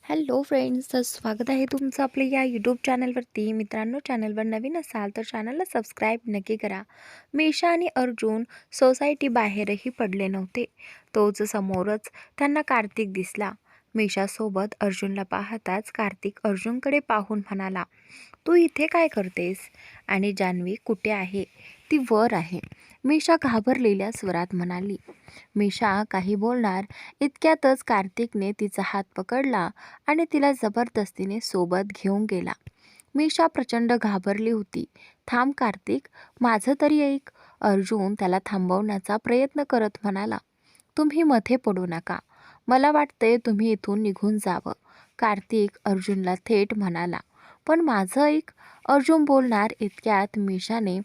Hello friends, तर स्वागत आहे तुमचं आपल्या या यूट्यूब चॅनलवरती. मित्रांनो, चॅनलवर नवीन असाल तर चॅनलला सबस्क्राईब नक्की करा. मीशा आणि अर्जुन सोसायटी बाहेरही पडले नव्हते. तोच समोरच त्यांना कार्तिक दिसला. मीशासोबत अर्जुनला पाहताच कार्तिक अर्जुनकडे पाहून म्हणाला, तू इथे काय करतेस? आणि जान्हवी कुठे आहे? ती वर आहे, मीशा घाबरलेल्या स्वरात म्हणाली. मीशा काही बोलणार इतक्यातच कार्तिकने तिचा हात पकडला आणि तिला जबरदस्तीने सोबत घेऊन गेला. मीशा प्रचंड घाबरली होती. थांब कार्तिक, माझं तरी ऐक. अर्जुन त्याला थांबवण्याचा प्रयत्न करत म्हणाला. तुम्ही मध्ये पडू नका. मला वाटतंय तुम्ही इथून निघून जावं. कार्तिक अर्जुनला थेट म्हणाला. पण माझं ऐक. अर्जुन बोलणार इतक्यात मीशाने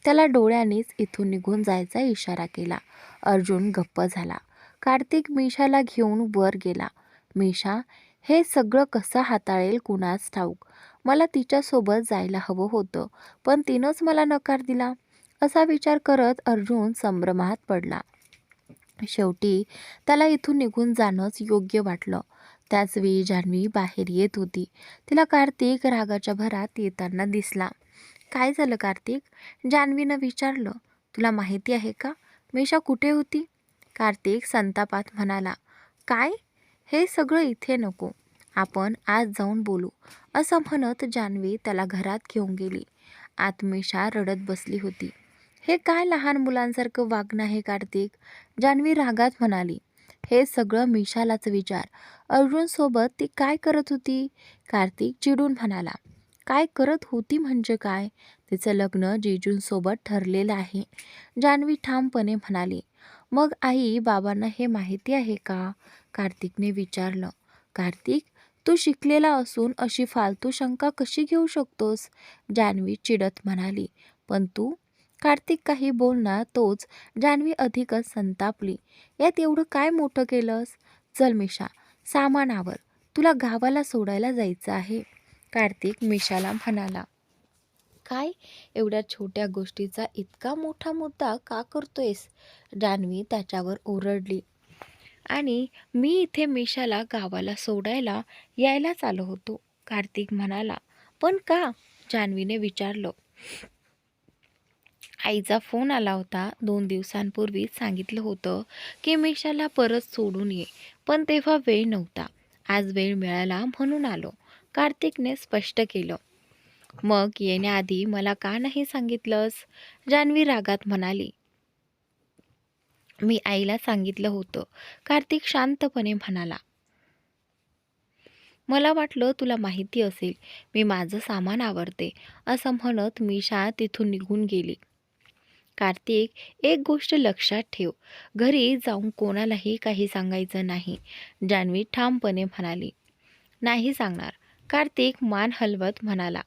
त्याला डोळ्यांनीच इथून निघून जायचा इशारा केला. अर्जुन गप्प झाला. कार्तिक मीशाला घेऊन वर गेला. मीशा हे सगळं कसं हाताळेल कुणास ठाऊक. मला तिच्यासोबत जायला हवं होतं, पण तिनंच मला नकार दिला. असा विचार करत अर्जुन संभ्रमात पडला. शेवटी त्याला इथून निघून जाणंच योग्य वाटलं. त्याचवेळी जान्हवी बाहेर येत होती. तिला कार्तिक रागाच्या भरात येताना दिसला. काय झालं कार्तिक? जान्हवीनं विचारलं. तुला माहिती आहे का मीशा कुठे होती? कार्तिक संतापात म्हणाला. काय? हे सगळं इथे नको. आपण आज जाऊन बोलू. असं म्हणत जान्हवी त्याला घरात घेऊन गेली. आत मीशा रडत बसली होती. हे काय लहान मुलांसारखं वागणं आहे कार्तिक? जान्हवी रागात म्हणाली. हे सगळं मीशालाच विचार. अर्जुनसोबत ती काय करत होती? कार्तिक चिडून म्हणाला. काय करत होती म्हणजे काय? तिचं लग्न जिजूंसोबत ठरलेलं आहे, जान्हवी ठामपणे म्हणाली. मग आई बाबांना हे माहिती आहे का? कार्तिकने विचारलं. कार्तिक, तू शिकलेला असून अशी फालतू शंका कशी घेऊ शकतोस? जान्हवी चिडत म्हणाली. पण तू? कार्तिक काही बोलणार तोच जान्हवी अधिकच संतापली. यात एवढं काय मोठं केलंस? चल मीशा, सामान आवर. तुला गावाला सोडायला जायचं आहे, कार्तिक मीशाला म्हणाला. काय? एवढ्या छोट्या गोष्टीचा इतका मोठा मुद्दा का करतोयस? जान्हवी त्याच्यावर ओरडली. आणि मी इथे मीशाला गावाला सोडायला यायलाच आलो होतो, कार्तिक म्हणाला. पण का? जान्हवीने विचारलं. आईचा फोन आला होता. 2 दिवसांपूर्वीच सांगितलं होतं की मीशाला परत सोडून ये, पण तेव्हा वेळ नव्हता. आज वेळ मिळाला म्हणून आलो, कार्तिकने स्पष्ट केलं. मग येण्याआधी मला का नाही सांगितलंस? जान्हवी रागात म्हणाली. मी आईला सांगितलं होतं, कार्तिक शांतपणे म्हणाला. मला वाटलं तुला माहिती असेल. मी माझं सामान आवरते, असं म्हणत मीशा तिथून निघून गेली. कार्तिक, एक गोष्ट लक्षात ठेव. घरी जाऊन कोणालाही काही सांगायचं नाही, जान्हवी ठामपणे म्हणाली. नाही सांगणार, कार्तिक मान हलवत म्हणाला.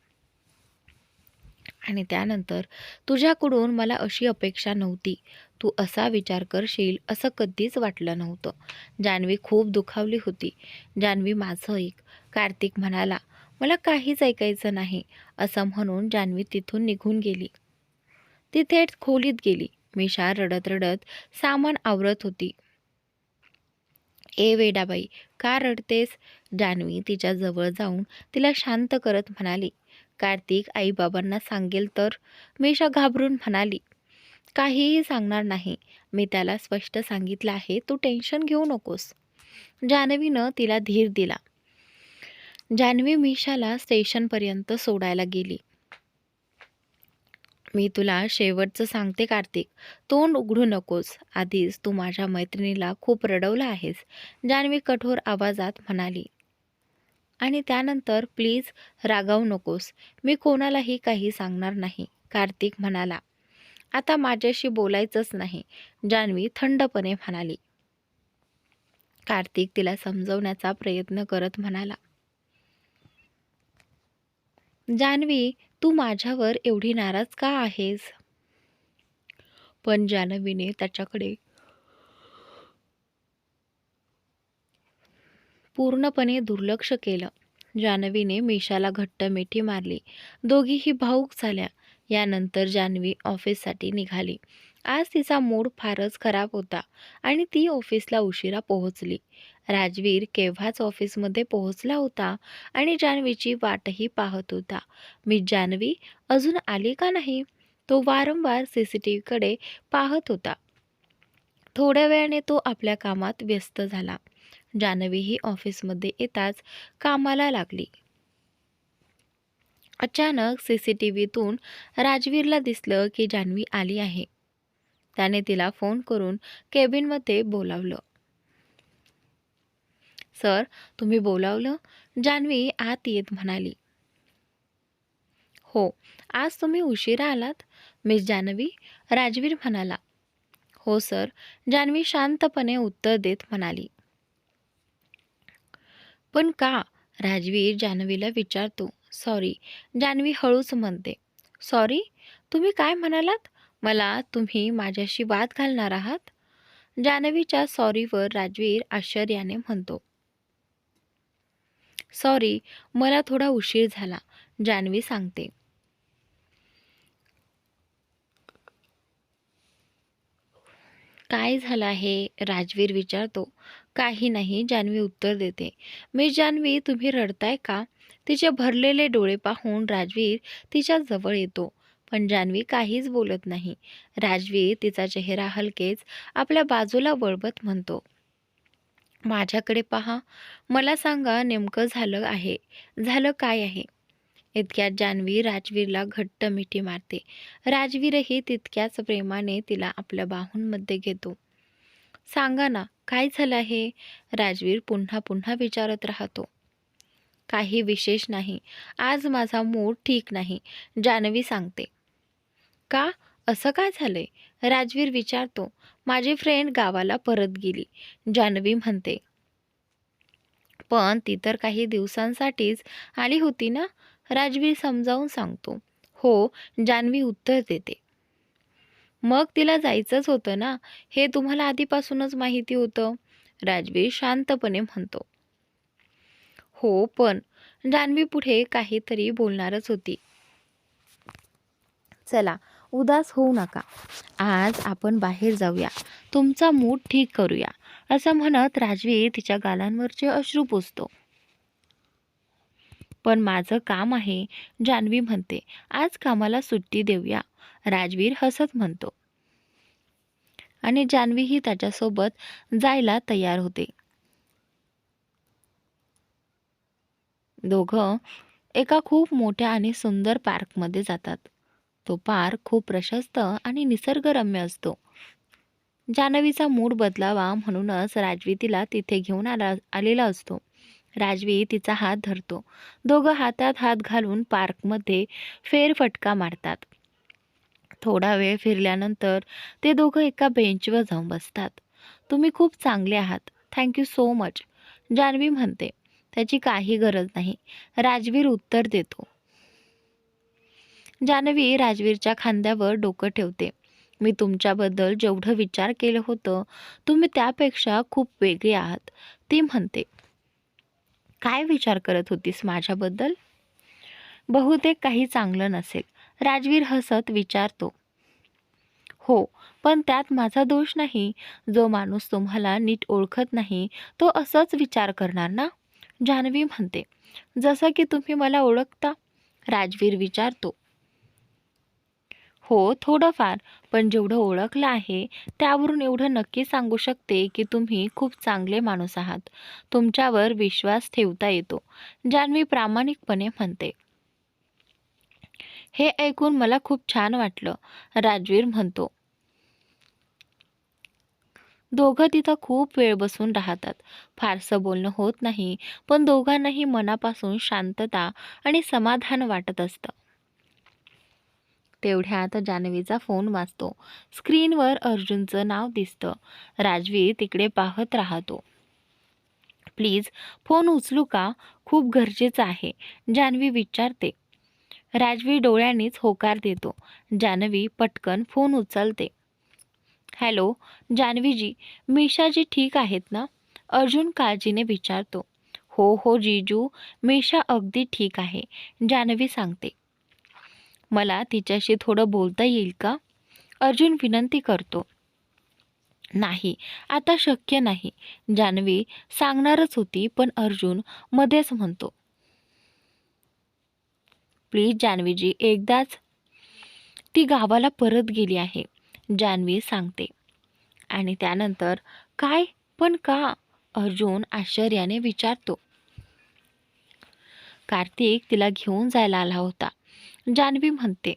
आणि त्यानंतर तुझ्याकडून मला अशी अपेक्षा नव्हती. तू असा विचार करशील असं कधीच वाटलं नव्हतं. जान्हवी खूप दुखावली होती. जान्हवी माझं ऐक, कार्तिक म्हणाला. मला काहीच ऐकायचं नाही, असं म्हणून जान्हवी तिथून निघून गेली. ती थेट खोलीत गेली. मीशा रडत रडत सामान आवरत होती. ए वेडाबाई, का रडतेस? जान्हवी तिच्या जवळ जाऊन तिला शांत करत म्हणाली. कार्तिक आईबाबांना सांगेल तर? मीशा घाबरून म्हणाली. काहीही सांगणार नाही. मी त्याला स्पष्ट सांगितलं आहे, तू टेन्शन घेऊ नकोस. जान्हवीनं तिला धीर दिला. जान्हवी मीशाला स्टेशनपर्यंत सोडायला गेली. मी तुला शेवटचं सांगते कार्तिक, तोंड उघडू नकोस. आधीच तू माझ्या मैत्रिणीला खूप रडवलं आहेस, जान्हवी कठोर आवाजात म्हणाली. आणि त्यानंतर प्लीज रागावू नकोस. मी कोणालाही काही सांगणार नाही, कार्तिक म्हणाला. आता माझ्याशी बोलायचंच नाही, जान्हवी थंडपणे म्हणाली. कार्तिक तिला समजवण्याचा प्रयत्न करत म्हणाला. जान्हवी, तू माझ्यावर एवढी नाराज का आहेस? पण जान्हवीने त्याच्याकडे पूर्णपणे दुर्लक्ष केलं. जान्हवीने मीशाला घट्ट मिठी मारली. दोघीही भावूक झाल्या. यानंतर जान्हवी ऑफिससाठी निघाली. आज तिचा मूड फारच खराब होता आणि ती ऑफिसला उशिरा पोहोचली. राजवीर केव्हाच ऑफिसमध्ये पोहोचला होता आणि जान्हवीची वाटही पाहत होता. मिस जान्हवी अजून आली का नाही? तो वारंवार CCTVकडे पाहत होता. थोड्या वेळाने तो आपल्या कामात व्यस्त झाला. जान्हवीही ऑफिसमध्ये येताच कामाला लागली. अचानक CCTVतून राजवीरला दिसलं की जान्हवी आली आहे. त्याने तिला फोन करून केबिनमध्ये बोलावलं. सर, तुम्ही बोलावलं? जान्हवी आत येत म्हणाली. हो, आज तुम्ही उशिरा आलात? मिस जान्हवी, राजवीर म्हणाला. हो सर, जान्हवी शांतपणे उत्तर देत म्हणाली. पण का? राजवीर जान्हवीला विचारतो. सॉरी, जान्हवी हळूच म्हणते. सॉरी? तुम्ही काय म्हणालात? मला तुम्ही माझ्याशी वाद घालणार आहात? जान्हवीच्या सॉरीवर राजवीर आश्चर्याने म्हणतो. सॉरी, मला थोडा उशीर झाला, जान्हवी सांगते. काय झालं आहे? राजवीर विचारतो. काही नाही, जान्हवी उत्तर देते. मिस जान्हवी, तुम्ही रडताय का? तिचे भरलेले डोळे पाहून राजवीर तिच्या जवळ येतो. पण जान्हवी काहीच बोलत नाही. राजवीर तिचा चेहरा हलकेच आपल्या बाजूला वळवत म्हणतो. माझ्याकडे पहा, मला सांगा नेमकं झालं काय आहे? इतक्यात जान्हवी राजवीरला घट्ट मिठी मारते. राजवीरही तितक्याच प्रेमाने तिला आपल्या बाहूंमध्ये घेतो. सांगा ना, काय झालं आहे? राजवीर पुन्हा पुन्हा विचारत राहतो. काही विशेष नाही, आज माझा मूड ठीक नाही, जान्हवी सांगते. का? असं काय झालंय? राजवीर विचारतो. माझी फ्रेंड गावाला परत गेली, जान्हवी म्हणते. पण ती तर काही दिवसांसाठीच आली होती ना? राजवीर समजावून सांगतो. हो, जान्हवी उत्तर देते. मग तिला जायचंच होतं ना, हे तुम्हाला आधीपासूनच माहिती होतं, राजवीर शांतपणे म्हणतो. हो, पण जान्हवी पुढे काहीतरी बोलणारच होती. चला, उदास होऊ नका. आज आपण बाहेर जाऊया, तुमचा मूड ठीक करूया, असं म्हणत राजवीर तिच्या गालांवरचे अश्रू पुसतो. पण माझं काम आहे, जान्हवी म्हणते. आज कामाला सुट्टी देऊया, राजवीर हसत म्हणतो. आणि जान्हवीही त्याच्यासोबत जायला तयार होते. दोघं एका खूप मोठ्या आणि सुंदर पार्कमध्ये जातात. तो पार्क खूप प्रशस्त आणि निसर्गरम्य असतो. जान्हवीचा मूड बदलावा म्हणूनच राजवी तिला तिथे घेऊन आलेला असतो. राजवी तिचा हात धरतो. दोघं हातात हात घालून पार्कमध्ये फेरफटका मारतात. थोडा वेळ फिरल्यानंतर ते दोघं एका बेंचवर जाऊन बसतात. तुम्ही खूप चांगले आहात, थँक्यू सो मच, जान्हवी म्हणते. त्याची काही गरज नाही, राजवीर उत्तर देतो. जान्हवी राजवीरच्या खांद्यावर डोकं ठेवते. मी तुमच्याबद्दल जेवढं विचार केलं होतं, तुम्ही त्यापेक्षा खूप वेगळे आहात, ती म्हणते. काय विचार करत होतीस माझ्याबद्दल? बहुतेक काही चांगलं नसेल, राजवीर हसत विचारतो. हो, पण त्यात माझा दोष नाही. जो माणूस तुम्हाला नीट ओळखत नाही तो असंच विचार करणार ना, जान्हवी म्हणते. जसं की तुम्ही मला ओळखता, राजवीर विचारतो. हो, थोडंफार, पण जेवढं ओळखलं आहे त्यावरून एवढं नक्की सांगू शकते की तुम्ही खूप चांगले माणूस आहात. तुमच्यावर विश्वास ठेवता येतो, जान्हवी प्रामाणिकपणे म्हणते. हे ऐकून मला खूप छान वाटलं, राजवीर म्हणतो. दोघं तिथं खूप वेळ बसून राहतात. फारसं बोलणं होत नाही, पण दोघांनाही मनापासून शांतता आणि समाधान वाटत असतं. तेवढ्यात जान्हवीचा फोन वाजतो. स्क्रीनवर अर्जुनचं नाव दिसतं. राजवीर तिकडे पाहत राहतो. प्लीज फोन उचलू का? खूप गरजेचं आहे, जान्हवी विचारते. राजवीर डोळ्यांनीच होकार देतो. जान्हवी पटकन फोन उचलते. हॅलो, जान्हवीजी, मीशाजी ठीक आहेत ना? अर्जुन काळजीने विचारतो. हो हो जीजू, मीशा अगदी ठीक आहे, जान्हवी सांगते. मला तिच्याशी थोडं बोलता येईल का? अर्जुन विनंती करतो. नाही, आता शक्य नाही. जान्हवी सांगणारच होती, पण अर्जुन मध्येच म्हणतो, प्लीज जान्हवीजी, एकदाच. ती गावाला परत गेली आहे, जान्हवी सांगते. आणि त्यानंतर काय? पण का? अर्जुन आश्चर्याने विचारतो. कार्तिक तिला घेऊन जायला आला होता, जान्हवी म्हणते.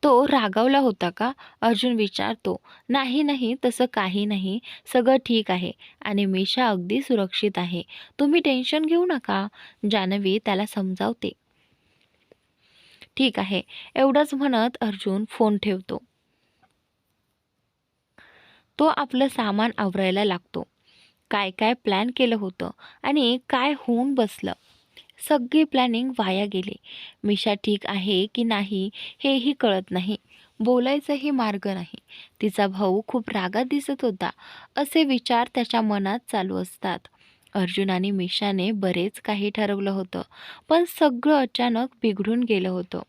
तो रागावला होता का? अर्जुन विचारतो. नाही नाही, तसं काही नाही, सगळं ठीक आहे आणि मीशा अगदी सुरक्षित आहे, तुम्ही टेन्शन घेऊ नका, जान्हवी त्याला समजावते. ठीक आहे, एवढंच म्हणत अर्जुन फोन ठेवतो. तो आपलं सामान आवरायला लागतो. काय काय प्लॅन केलं होतं आणि काय होऊन बसलं. सगळी प्लॅनिंग वाया गेली. मिशा ठीक आहे की नाही हेही कळत नाही. बोलायचाही मार्ग नाही. तिचा भाऊ खूप रागात दिसत होता. असे विचार त्याच्या मनात चालू असतात. अर्जुन आणि मिशाने बरेच काही ठरवलं होतं, पण सगळं अचानक बिघडून गेलं होतं.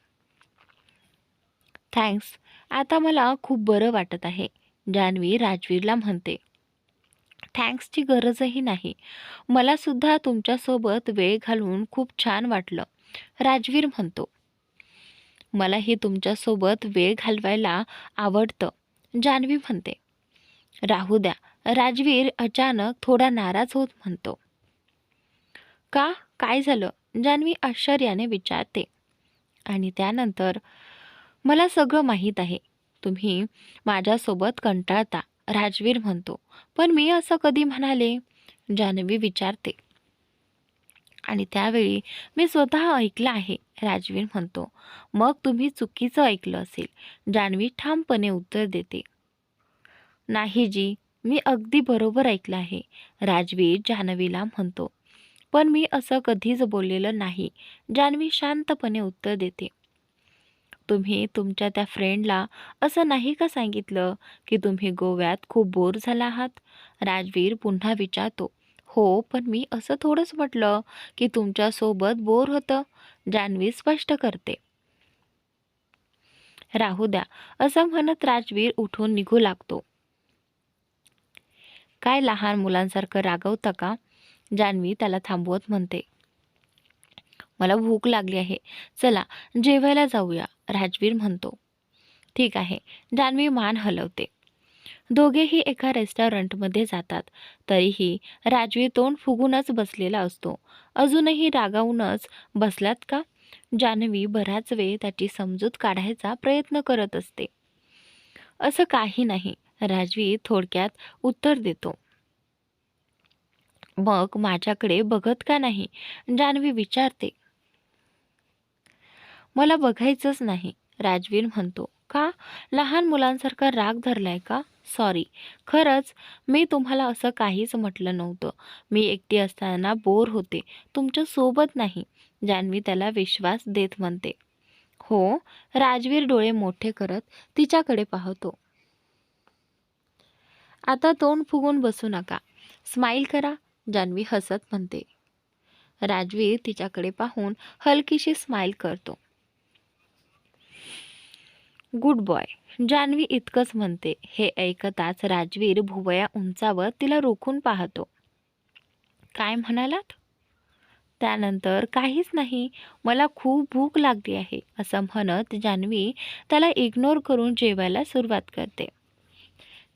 थँक्स, आता मला खूप बरं वाटत आहे, जान्हवी राजवीरला म्हणते. थँक्सची गरजही नाही. मला सुद्धा तुमच्यासोबत वेळ घालवून खूप छान वाटलं, राजवीर म्हणतो. मलाही तुमच्यासोबत वेळ घालवायला आवडतं, जान्हवी म्हणते. राहू द्या, राजवीर अचानक थोडा नाराज होत म्हणतो. का? काय झालं? जान्हवी आश्चर्याने विचारते. आणि त्यानंतर, मला सगळं माहीत आहे, तुम्ही माझ्यासोबत कंटाळता, राजवीर म्हणतो. पण मी असं कधी म्हणाले? जान्हवी विचारते. आणि त्यावेळी मी स्वतः ऐकलं आहे, राजवीर म्हणतो. मग तुम्ही चुकीचं ऐकलं असेल, जान्हवी ठामपणे उत्तर देते. नाही जी, मी अगदी बरोबर ऐकलं आहे, राजवीर जान्हवीला म्हणतो. पण मी असं कधीच बोललेलं नाही, जान्हवी शांतपणे उत्तर देते. तुम्ही तुमच्या त्या फ्रेंडला असं नाही का सांगितलं की तुम्ही गोव्यात खूप बोर झाला आहात? राजवीर पुन्हा विचारतो. हो, पण मी असं थोडंच म्हटलं की तुमच्यासोबत बोर होतं, जान्हवी स्पष्ट करते. राहू द्या, असं म्हणत राजवीर उठून निघू लागतो. काय लहान मुलांसारखं रागवतं का? जान्हवी त्याला थांबवत म्हणते. मला भूक लागली आहे, चला जेवायला जाऊया, राजवीर म्हणतो. ठीक आहे, जान्हवी मान हलवते. दोघेही एका रेस्टॉरंटमध्ये जातात. तरीही राजवीर तोंड फुगूनच बसलेला असतो. अजूनही रागावूनच बसलात का? जान्हवी बराच वेळ त्याची समजूत काढायचा प्रयत्न करत असते. असं काही नाही, राजवीर थोडक्यात उत्तर देतो. मग माझ्याकडे बघत का नाही? जान्हवी विचारते. मला बघायचंच नाही, राजवीर म्हणतो. का? लहान मुलांसारखा राग धरलाय का? सॉरी, खरंच मी तुम्हाला असं काहीच म्हटलं नव्हतं. मी एकटी असताना बोर होते, तुमच्या सोबत नाही, जान्हवी त्याला विश्वास देत म्हणते. हो, राजवीर डोळे मोठे करत तिच्याकडे पाहतो. आता तोंड फुगून बसू नका, स्माईल करा, जान्हवी हसत म्हणते. राजवीर तिच्याकडे पाहून हलकीशी स्माईल करतो. गुड बॉय, जान्हवी इतकंच म्हणते. हे ऐकताच राजवीर भुवया उंचावर तिला रोखून पाहतो. काय म्हणालात? त्यानंतर काहीच नाही, मला खूप भूक लागली आहे, असं म्हणत जान्हवी त्याला इग्नोर करून जेवायला सुरुवात करते.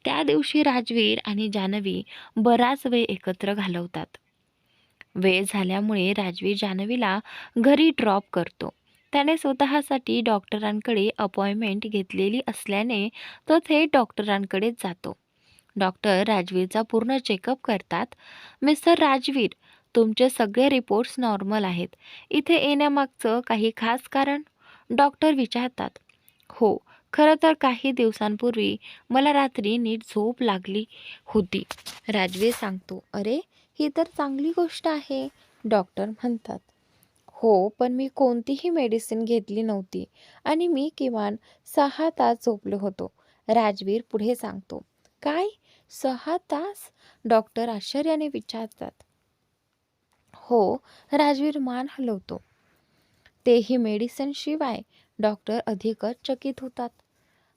त्या दिवशी राजवीर आणि जान्हवी बराच वेळ एकत्र घालवतात. वेळ झाल्यामुळे राजवीर जान्हवीला घरी ड्रॉप करतो. त्याने स्वतःसाठी डॉक्टरांकडे अपॉइंटमेंट घेतलेली असल्याने तो थेट डॉक्टरांकडेच जातो. डॉक्टर राजवीरचा पूर्ण चेकअप करतात. मिस्टर राजवीर, तुमचे सगळे रिपोर्ट्स नॉर्मल आहेत. इथे येण्यामागचं काही खास कारण? डॉक्टर विचारतात. हो, खरं तर काही दिवसांपूर्वी मला रात्री नीट झोप लागली होती, राजवीर सांगतो. अरे, ही तर चांगली गोष्ट आहे, डॉक्टर म्हणतात. हो, पण मी कोणतीही मेडिसिन घेतली नव्हती आणि मी किमान 6 तास झोपलो होतो, राजवीर पुढे सांगतो. काय? 6 तास? डॉक्टर आश्चर्याने विचारतात. हो, राजवीर मान हलवतो. तेही मेडिसिन शिवाय, डॉक्टर अधिकच चकित होतात.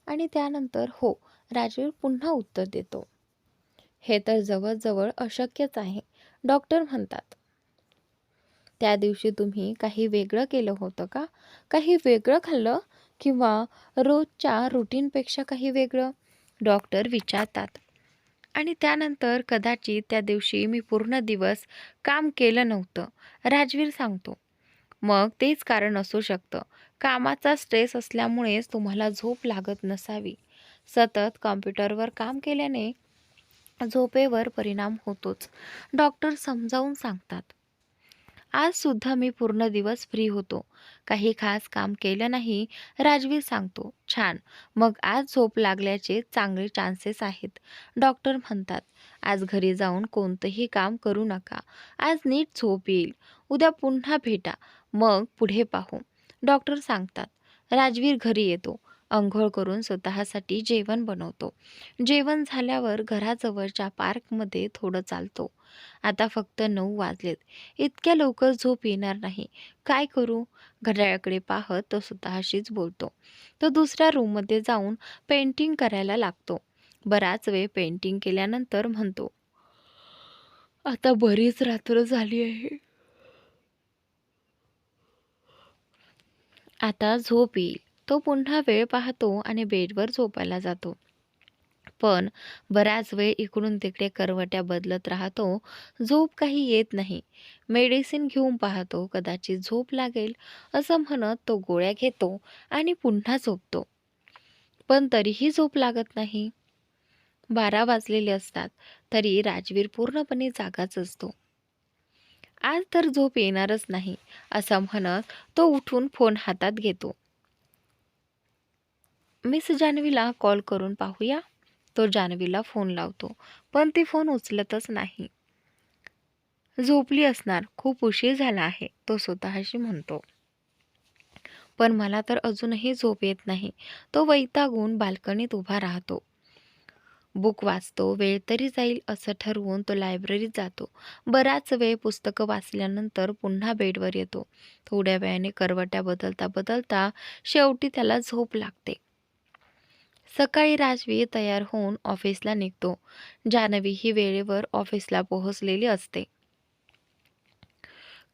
आणि त्यानंतर हो, राजवीर पुन्हा उत्तर देतो, हे तर जवळजवळ अशक्यच आहे. डॉक्टर म्हणतात, त्या दिवशी तुम्ही काही वेगळं केलं होतं का? काही वेगळं खाल्लं? किंवा रोजच्या रुटीनपेक्षा काही वेगळं? डॉक्टर विचारतात. आणि त्यानंतर कदाचित त्या दिवशी मी पूर्ण दिवस काम केलं नव्हतं, राजवीर सांगतो. मग तेच कारण असू शकतं. कामाचा स्ट्रेस असल्यामुळेच तुम्हाला झोप लागत नसावी. सतत कॉम्प्युटरवर काम केल्याने झोपेवर परिणाम होतोच. डॉक्टर समजावून सांगतात. आज सुद्धा मी पूर्ण दिवस फ्री होतो. काही खास काम केलं नाही, राजवीर सांगतो. छान. मग आज झोप लागल्याचे चांगले चान्सेस आहेत. डॉक्टर म्हणतात, आज घरी जाऊन कोणतंही काम करू नका. आज नीट झोप येईल. उद्या पुन्हा भेटा. मग पुढे पाहू. डॉक्टर सांगतात. राजवीर घरी येतो. अंघोळ करून स्वतःसाठी जेवण बनवतो. जेवण झाल्यावर घराजवळच्या पार्कमध्ये थोडं चालतो. आता फक्त 9 वाजलेत. इतक्या लवकर झोप येणार नाही. काय करू? घड्याळाकडे पाहत तो स्वतःशीच बोलतो. तो दुसऱ्या रूममध्ये जाऊन पेंटिंग करायला लागतो. बराच वेळ पेंटिंग केल्यानंतर म्हणतो, आता बरीच रात्र झाली आहे. आता झोप येईल. तो पुन्हा वेळ पाहतो आणि बेडवर झोपायला जातो. पण बराच वेळ इकडून तिकडे करवट्या बदलत राहतो. झोप काही येत नाही. मेडिसिन घेऊन पाहतो, कदाचित झोप लागेल असं म्हणत तो गोळ्या घेतो आणि पुन्हा झोपतो. पण तरीही झोप लागत नाही. 12 वाजलेले असतात तरी राजवीर पूर्णपणे जागाच असतो. आज तर झोप येणारच नाही असं म्हणत तो उठून फोन हातात घेतो. मिस जान्हवीला कॉल करून पाहूया. तो जान्हवीला फोन लावतो, पण ती फोन उचलतच नाही. झोपली असणार, खूप उशीर झाला आहे, तो स्वतःशी म्हणतो. पण मला तर अजूनही झोप येत नाही. तो वैतागून बाल्कनीत उभा राहतो. बुक वाचतो, वेळ तरी जाईल असं ठरवून तो लायब्ररीत जातो. बराच वेळ पुस्तकं वाचल्यानंतर पुन्हा बेडवर येतो. थोड्या वेळाने करवट्या बदलता बदलता शेवटी त्याला झोप लागते. सकाळी राजवीर तयार होऊन ऑफिसला निघतो. जान्हवी ही वेळेवर ऑफिसला पोहोचलेली असते.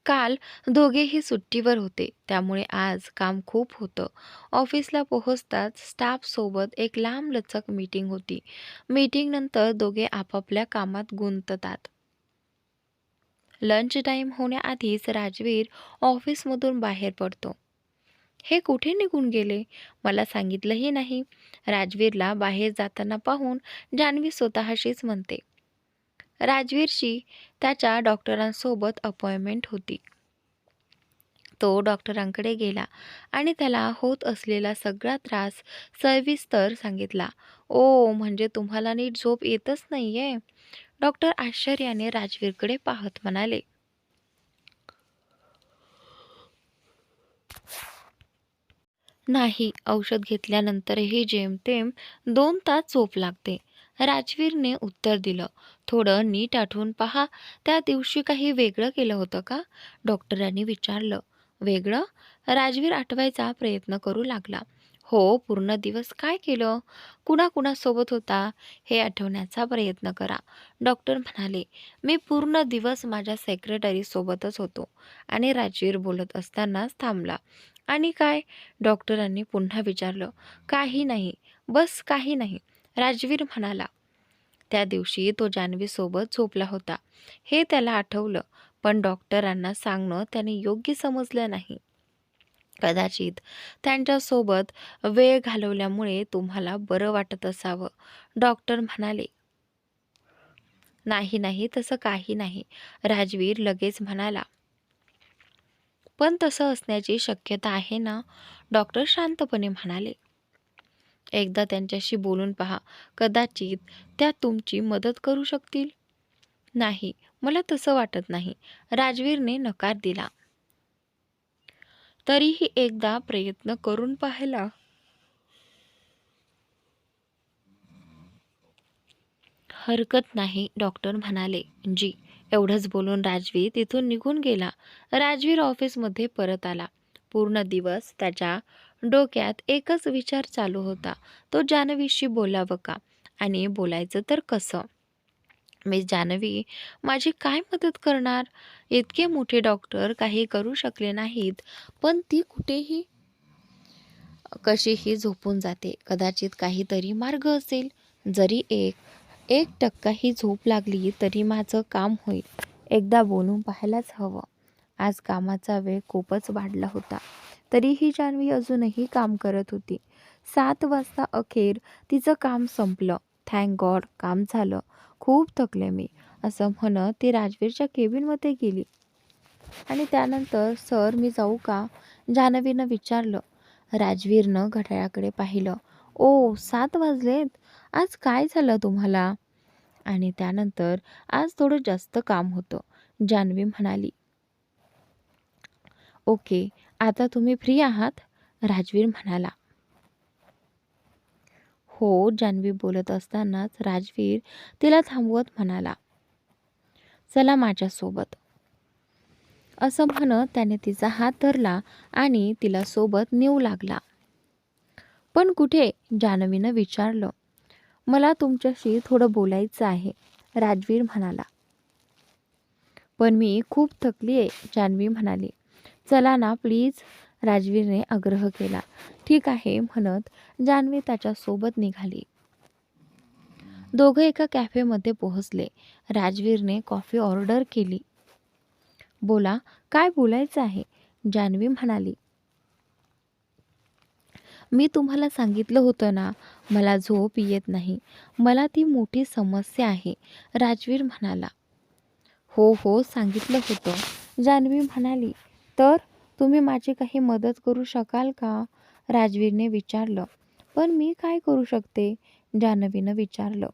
काल दोघेही सुट्टीवर होते, त्यामुळे आज काम खूप होतं. ऑफिसला पोहोचताच स्टाफसोबत एक लांबलचक मीटिंग होती. मीटिंगनंतर दोघे आपापल्या कामात गुंततात. लंच टाईम होण्याआधीच राजवीर ऑफिसमधून बाहेर पडतो. हे कुठे निघून गेले? मला सांगितलंही नाही. राजवीरला बाहेर जाताना पाहून जान्हवी स्वतःशीच म्हणते. राजवीरची त्याच्या डॉक्टरांसोबत अपॉइंटमेंट होती. तो डॉक्टरांकडे गेला आणि त्याला होत असलेला सगळा त्रास सविस्तर सांगितला. ओ, म्हणजे तुम्हाला नीट झोप येतच नाहीये? डॉक्टर आश्चर्याने राजवीरकडे पाहत म्हणाले. नाही, औषध घेतल्यानंतरही जेमतेम 2 तास झोप लागते. राजवीरने उत्तर दिलं. थोडं नीट आठवून पहा, त्या दिवशी काही वेगळं केलं होतं का? डॉक्टरांनी विचारलं. वेगळं? राजवीर आठवायचा प्रयत्न करू लागला. हो, पूर्ण दिवस काय केलं? कुणाकुणासोबत होता? हे आठवण्याचा प्रयत्न करा. डॉक्टर म्हणाले. मी पूर्ण दिवस माझ्या सेक्रेटरीसोबतच होतो. आणि राजवीर बोलत असतानाच थांबला. आणि काय? डॉक्टरांनी पुन्हा विचारलं. काही नाही, बस काही नाही, राजवीर म्हणाला. त्या दिवशी तो जान्हवीसोबत झोपला होता हे त्याला आठवलं, पण डॉक्टरांना सांगणं त्याने योग्य समजलं नाही. कदाचित त्यांच्यासोबत वेळ घालवल्यामुळे तुम्हाला बरं वाटत असावं, डॉक्टर म्हणाले. नाही नाही, तसं काही नाही, राजवीर लगेच म्हणाला. पण तसं असण्याची शक्यता आहे ना, डॉक्टर शांतपणे म्हणाले. एकदा त्यांच्याशी बोलून पहा, कदाचित त्या तुमची मदत करू शकतील. नाही, मला तसं वाटत नाही, राजवीरने नकार दिला. तरीही एकदा प्रयत्न करून पाहायला हरकत नाही, डॉक्टर म्हणाले. जी. एवढंच बोलून राजवीर तिथून निघून गेला. राजवीर ऑफिसमध्ये परत आला. पूर्ण दिवस त्याच्या डोक्यात एकच विचार चालू होता, तो जान्हवीशी बोलावं का आणि बोलायचं तर कसं. मिस जान्हवी माझी काय मदत करणार. इतके मोठे डॉक्टर काही करू शकले नाहीत, पण ती कुठेही कशीही झोपून जाते. कदाचित काहीतरी मार्ग असेल. जरी 1% ही झोप लागली तरी माझं काम होईल. एकदा बोलून पाहायलाच हवं. आज कामाचा वेळ खूपच वाढला होता. तरीही जान्हवी अजूनही काम करत होती. 7 वाजता अखेर तिचं काम संपलं. थँक गॉड काम झालं. खूप थकले मी, असं म्हणत ती राजवीरच्या केबिनमध्ये गेली. आणि त्यानंतर सर मी जाऊ का? जान्हवीनं विचारलं. राजवीरनं घड्याळाकडे पाहिलं. ओ 7 वाजलेत. आज काय झालं तुम्हाला? आणि त्यानंतर आज थोडं जास्त काम होतं. जान्हवी म्हणाली. ओके, आता तुम्ही फ्री आहात? राजवीर म्हणाला. हो, जान्हवी बोलत असतानाच राजवीर तिला थांबवत म्हणाला. चला माझ्यासोबत. असं म्हणत त्याने तिचा हात धरला आणि तिला सोबत नेऊ लागला. पण कुठे? जान्हवीनं विचारलं. मला तुमच्याशी थोडं बोलायचं आहे, राजवीर म्हणाला. पण मी खूप थकली आहे, जान्हवी म्हणाली. चला ना प्लीज, राजवीरने आग्रह केला. ठीक आहे म्हणत जान्हवी त्याच्यासोबत निघाली. दोघं एका कॅफेमध्ये पोहोचले. राजवीरने कॉफी ऑर्डर केली. बोला, काय बोलायचं आहे? जान्हवी म्हणाली. मी तुम्हाला सांगितलं होतं ना, मला झोप येत नाही. मला ती मोठी समस्या आहे, राजवीर म्हणाला. हो हो सांगितलं होतं, जान्हवी म्हणाली. तर तुम्ही माझी काही मदत करू शकाल का? राजवीरने विचारलं. पण मी काय करू शकते? जान्हवीनं विचारलं.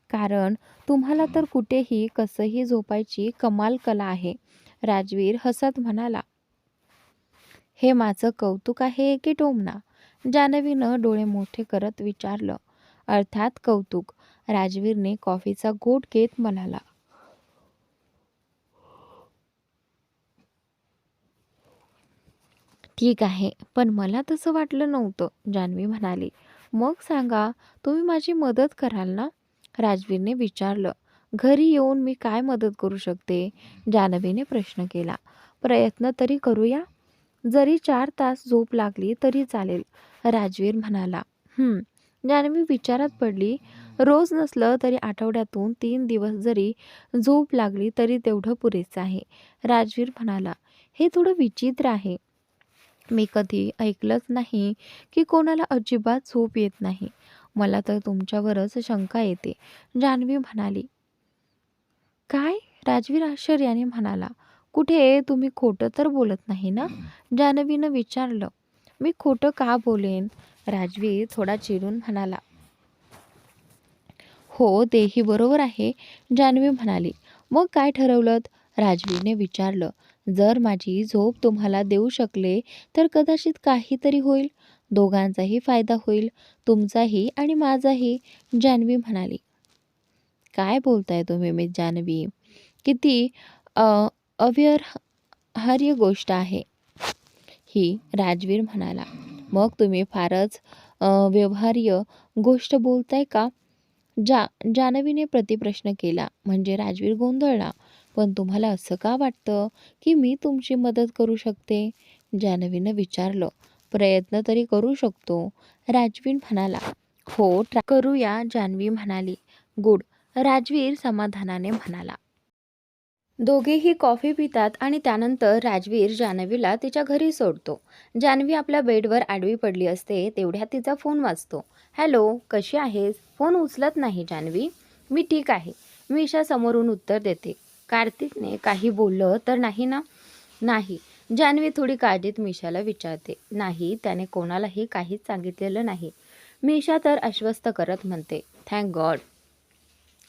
कारण तुम्हाला तर कुठेही कसंही झोपायची कमाल कला आहे, राजवीर हसत म्हणाला. हे माझं कौतुक आहे की टोमणा? जान्हवीनं डोळे मोठे करत विचारलं. अर्थात कौतुक, राजवीरने कॉफीचा घोट घेत म्हणाला. ठीक आहे, पण मला तसं वाटलं नव्हतं, जान्हवी म्हणाली. मग सांगा, तुम्ही माझी मदत कराल ना? राजवीरने विचारलं. घरी येऊन मी काय मदत करू शकते? जान्हवीने प्रश्न केला. प्रयत्न तरी करूया. जरी 4 तास झोप लागली तरी चालेल, राजवीर म्हणाला. जान्हवी विचारात पडली. रोज नसलं तरी आठवड्यातून 3 दिवस जरी झोप लागली तरी तेवढं पुरेसं आहे, राजवीर म्हणाला. हे थोडं विचित्र आहे. मी कधी ऐकलंच नाही की कोणाला अजिबात झोप येत नाही. मला तर तुमच्यावरच शंका येते, जान्हवी म्हणाली. काय? राजवीर आश्चर्याने म्हणाला. कुठे? तुम्ही खोटं तर बोलत नाही ना? जान्हवीनं विचारलं. मी खोटं का बोलेन? राजवीर थोडा चिडून म्हणाला. हो, तेही बरोबर आहे, जान्हवी म्हणाली. मग काय ठरवलंत? राजवीरने विचारलं. जर माझी झोप तुम्हाला देऊ शकले तर कदाचित काहीतरी होईल. दोघांचाही फायदा होईल, तुमचाही आणि माझाही, जान्हवी म्हणाली. काय बोलताय तुम्ही मिस जान्हवी? किती अ, अव्यवहार्य गोष्ट आहे ही, राजवीर म्हणाला. मग तुम्ही फारच व्यवहार्य गोष्ट बोलताय का? जान्हवीने प्रतिप्रश्न केला. म्हणजे राजवीर गोंधळला. पण तुम्हाला असं का वाटतं की मी तुमची मदत करू शकते? जान्हवीनं विचारलं. प्रयत्न तरी करू शकतो, राजवीर म्हणाला. हो करूया, जान्हवी म्हणाली. गुड, राजवीर समाधानाने म्हणाला. दोघेही कॉफी पितात आणि त्यानंतर राजवीर जान्हवीला तिच्या घरी सोडतो. जान्हवी आपल्या बेडवर आडवी पडली असते तेवढ्यात तिचा फोन वाजतो. हॅलो, कशी आहेस? फोन उचलत नाही जान्हवी. मी ठीक आहे, मीशा समोरून उत्तर देते. कार्तिकने काही बोललं तर नाही ना? नाही, जान्हवी थोडी काळजीत मिशाला विचारते. नाही, त्याने कोणालाही काहीच सांगितलेलं नाही, मिशा तर आश्वस्त करत म्हणते. थँक गॉड,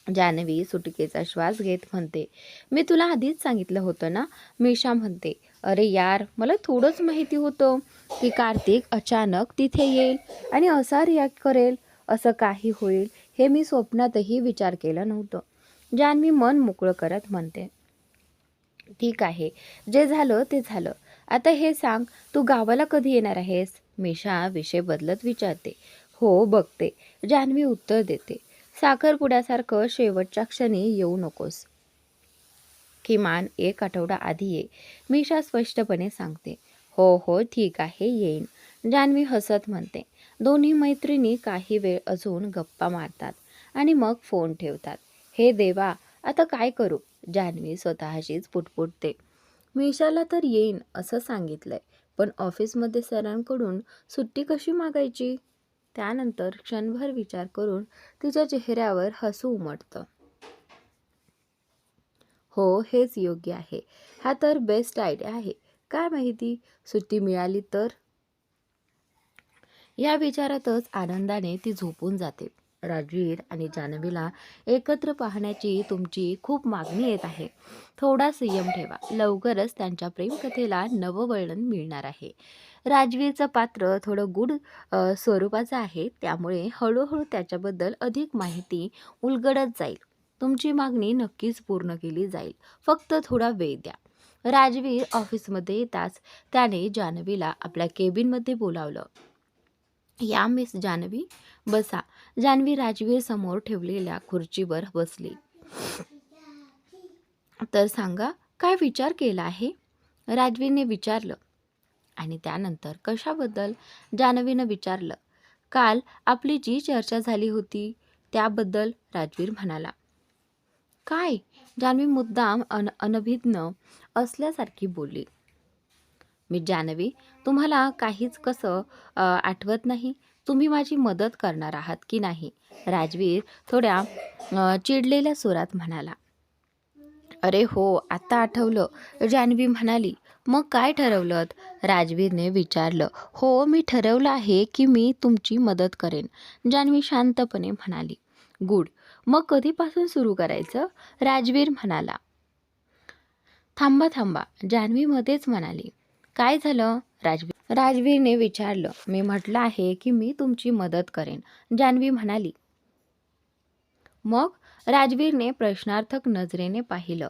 जान्हवी सुटकेचा श्वास घेत म्हणते. मी तुला आधीच सांगितलं होतं ना, मिशा म्हणते. अरे यार, मला थोडंच माहिती होतं की कार्तिक अचानक तिथे येईल आणि असा रिॲक्ट करेल, असं काही होईल हे मी स्वप्नातही विचार केला नव्हतं, जान्हवी मन मोकळं करत म्हणते. ठीक आहे, जे झालं ते झालं. आता हे सांग, तू गावाला कधी येणार आहेस? मिशा विषय बदलत विचारते. हो, बघते, जान्हवी उत्तर देते. साखरपुड्यासारखं शेवटच्या क्षणी येऊ नकोस. किमान 1 आठवडा आधी ये, मिशा स्पष्टपणे सांगते. हो हो, ठीक आहे, येईन, जान्हवी हसत म्हणते. दोन्ही मैत्रिणी काही वेळ अजून गप्पा मारतात आणि मग फोन ठेवतात. हे देवा, आता काय करू? जान्हवी स्वतःशीच पुटपुटते. मिशाला तर येईन असं सांगितलंय, पण ऑफिसमध्ये सरांकडून सुट्टी कशी मागायची? त्यानंतर क्षणभर विचार करून तिच्या चेहऱ्यावर हसू उमटतं. हो, हेच योग्य आहे. हा तर बेस्ट आयडिया आहे. काय माहिती, सुट्टी मिळाली तर? या विचारातच आनंदाने ती झोपून जाते. राजवीर आणि जान्हवीला एकत्र पाहण्याची तुमची खूप मागणी येत आहे. थोडा संयम ठेवा. लवकरच त्यांच्या प्रेमकथेला नवं वळण मिळणार आहे. राजवीरचं पात्र थोडं गूढ स्वरूपाचं आहे, त्यामुळे हळूहळू त्याच्याबद्दल अधिक माहिती उलगडत जाईल. तुमची मागणी नक्कीच पूर्ण केली जाईल. फक्त थोडा वेळ द्या. राजवीर ऑफिसमध्ये येताच त्याने जान्हवीला आपल्या केबिनमध्ये बोलावलं. या मिस जान्हवी, बसा. जान्हवी राजवीर समोर ठेवलेल्या खुर्चीवर बसली. तर सांगा, काय विचार केला आहे? राजवीरने विचारलं. आणि त्यानंतर कशाबद्दल? जान्हवीनं विचारलं. काल आपली जी चर्चा झाली होती त्याबद्दल, राजवीर म्हणाला. काय? जान्हवी मुद्दाम अनभिज्ञ असल्यासारखी बोलली. मी जान्हवी, तुम्हाला काहीच कसं आठवत नाही? तुम्ही माझी मदत करणार आहात की नाही? राजवीर थोड्या चिडलेल्या सुरात म्हणाला. अरे हो, आता आठवलं, जान्हवी म्हणाली. मग काय ठरवलंत? राजवीरने विचारलं. हो, मी ठरवलं आहे की मी तुमची मदत करेन, जान्हवी शांतपणे म्हणाली. गुड. मग कधीपासून सुरू करायचं? राजवीर म्हणाला. थांबा थांबा, जान्हवी मध्येच म्हणाली. काय झालं? राजवीरने विचारलं. मी म्हटलं आहे की मी तुमची मदत करेन, जान्हवी म्हणाली. मग? राजवीरने प्रश्नार्थक नजरेने पाहिलं.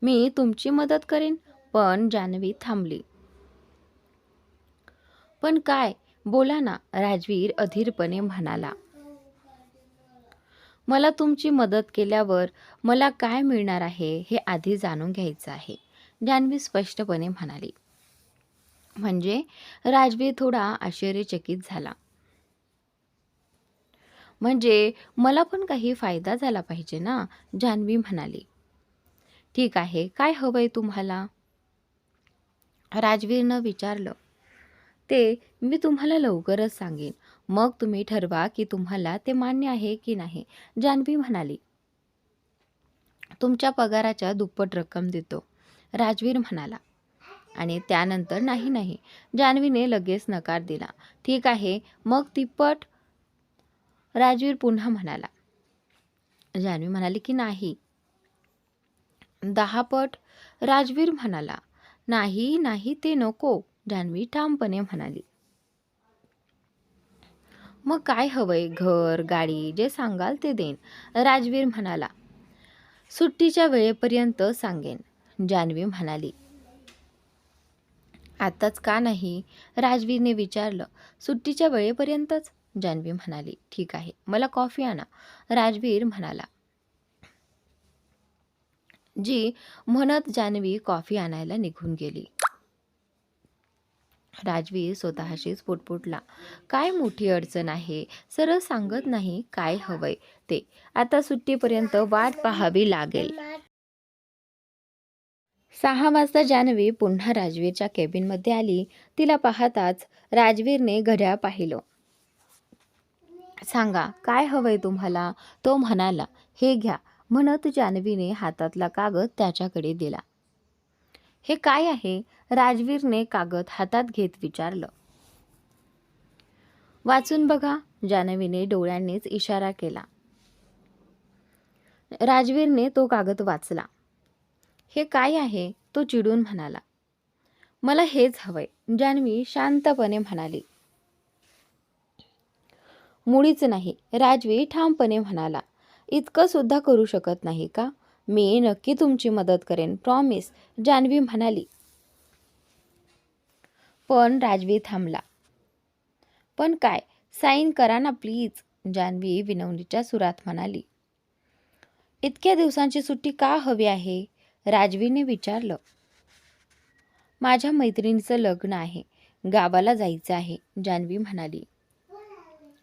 मी तुमची मदत करेन, पण जान्हवी थांबली. पण काय? बोला ना, राजवीर अधीरपणे म्हणाला. मला तुमची मदत केल्यावर मला काय मिळणार आहे हे आधी जाणून घ्यायचं आहे, जान्हवी स्पष्टपणे म्हणाली. म्हणजे? राजवीर थोडा आश्चर्यचकित झाला. म्हणजे मला पण काही फायदा झाला पाहिजे ना, जान्हवी म्हणाली. ठीक आहे, काय हवंय तुम्हाला? राजवीरनं विचारलं. ते मी तुम्हाला लवकरच सांगेन, मग तुम्ही ठरवा की तुम्हाला ते मान्य आहे की नाही, जान्हवी म्हणाली. तुमच्या पगाराच्या दुप्पट रक्कम देतो, राजवीर म्हणाला. आणि त्यानंतर नाही नाही, जान्हवीने लगेच नकार दिला. ठीक आहे, मग तिप्पट, राजवीर पुन्हा म्हणाला. जान्हवी म्हणाली की नाही. 10 पट, राजवीर म्हणाला. नाही नाही, ते नको, जान्हवी ठामपणे म्हणाली. मग काय हवंय? घर, गाडी, जे सांगाल ते देईन, राजवीर म्हणाला. सुट्टीच्या वेळेपर्यंत सांगेन, जान्हवी म्हणाली. आताच का नाही? राजवीरने विचारलं. सुट्टीच्या वेळेपर्यंतच, जान्हवी म्हणाली. ठीक आहे, मला कॉफी आणा, राजवीर म्हणाला. जी म्हणत जान्हवी कॉफी आणायला निघून गेली. राजवीर स्वतःशीच पुटपुटला. काय मोठी अडचण आहे, सरळ सांगत नाही काय हवंय ते. आता सुट्टीपर्यंत वाट पाहावी लागेल. 6 वाजता जान्हवी पुन्हा राजवीरच्या केबिनमध्ये आली. तिला पाहताच राजवीरने घड्याळ पाहिलं. सांगा, काय हवंय तुम्हाला? तो म्हणाला. हे घ्या, म्हणत जान्हवीने हातातला कागद त्याच्याकडे दिला. हे काय आहे? राजवीरने कागद हातात घेत विचारलं. वाचून बघा, जान्हवीने डोळ्यांनीच इशारा केला. राजवीरने तो कागद वाचला. हे काय आहे? तो चिडून म्हणाला. मला हेच हवंय, जान्हवी शांतपणे म्हणाली. मुळीच नाही, राजवीर ठामपणे म्हणाला. इतकं सुद्धा करू शकत नाही का? मी नक्की तुमची मदत करेन, प्रॉमिस, जान्हवी म्हणाली. पण राजवीर थांबला. पण काय, साईन करा ना प्लीज, जान्हवी विनवणीच्या सुरात म्हणाली. इतक्या दिवसांची सुट्टी का हवी आहे, राजवीरने विचारलं. माझ्या मैत्रिणीचं लग्न आहे, गावाला जायचं आहे, जान्हवी म्हणाली.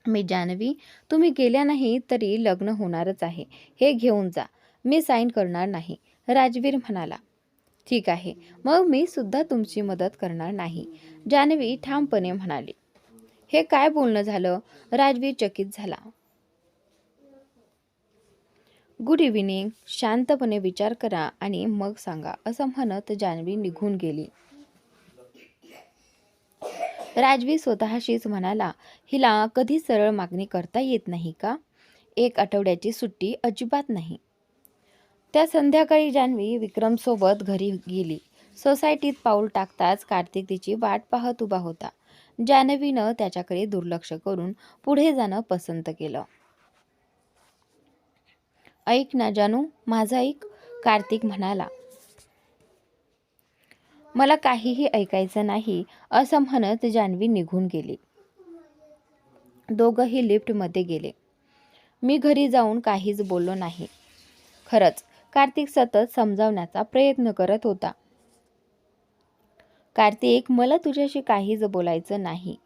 मी जान्हवी, तुम्ही गेल्या नाही तरी लग्न होणारच आहे, हे घेऊन जा, मी साईन करणार नाही, राजवीर म्हणाला. ठीक आहे, मग मी सुद्धा तुमची मदत करणार नाही, जान्हवी ठामपणे म्हणाली. हे काय बोलणं झालं, राजवीर चकित झाला. गुड इव्हिनिंग, शांतपणे विचार करा आणि मग सांगा, असं म्हणत जान्हवी निघून गेली. राजवीर स्वतःशीच म्हणाला, हिला कधी सरळ मागणी करता येत नाही का? 1 आठवड्याची सुट्टी अजिबात नाही. त्या संध्याकाळी जान्हवी विक्रमसोबत घरी गेली. सोसायटीत पाऊल टाकताच कार्तिक तिची वाट पाहत उभा होता. जान्हवीनं त्याच्याकडे दुर्लक्ष करून पुढे जाणं पसंत केलं. ऐक ना जानू, माझं ऐक, कार्तिक म्हणाला. मला काहीही ऐकायचं नाही, असं म्हणत जान्हवी निघून गेली. दोघंही लिफ्टमध्ये गेले. मी घरी जाऊन काहीच बोललो नाही. खरंच, कार्तिक सतत समजावण्याचा प्रयत्न करत होता. कार्तिक, मला तुझ्याशी काहीच बोलायचं नाही,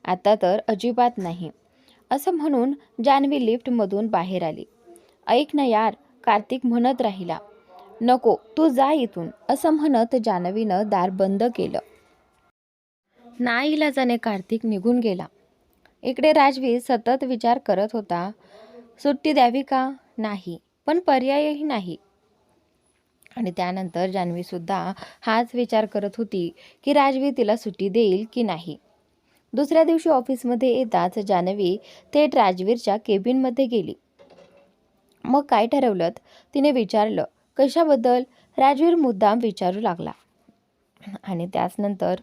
आता तर अजिबात नाही, असं म्हणून जान्हवी लिफ्टमधून बाहेर आली. ऐक ना यार, कार्तिक म्हणत राहिला. नको, तू जा इथून, असं म्हणत जान्हवीनं दार बंद केलं. नाईलाजाने कार्तिक निघून गेला. इकडे राजवीर सतत विचार करत होता, सुट्टी द्यावी का नाही, पण पर्यायही नाही. आणि त्यानंतर जान्हवीसुद्धा हाच विचार करत होती की राजवीर तिला सुट्टी देईल की नाही. दुसऱ्या दिवशी ऑफिसमध्ये येताच जान्हवी थेट राजवीरच्या केबिनमध्ये गेली. मग काय ठरवलं, तिने विचारलं. कशाबद्दल, राजवीर मुद्दाम विचारू लागला. आणि त्यानंतर